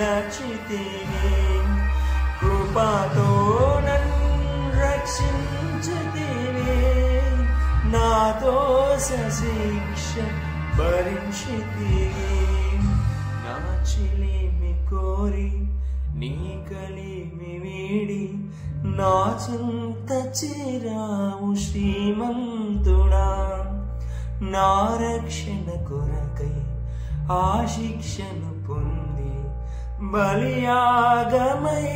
చేర్చితివి, కృపతో నన్ను రక్షించితివి, నా దోష శిక్ష భరించితివి. నా చిలిమి కోరి నీ కలిమి వీడి నా చింత చేరావు శ్రీమంతుడా. నా రక్షణ కొరకై ఆ శిక్షను పొంది బలియాగమై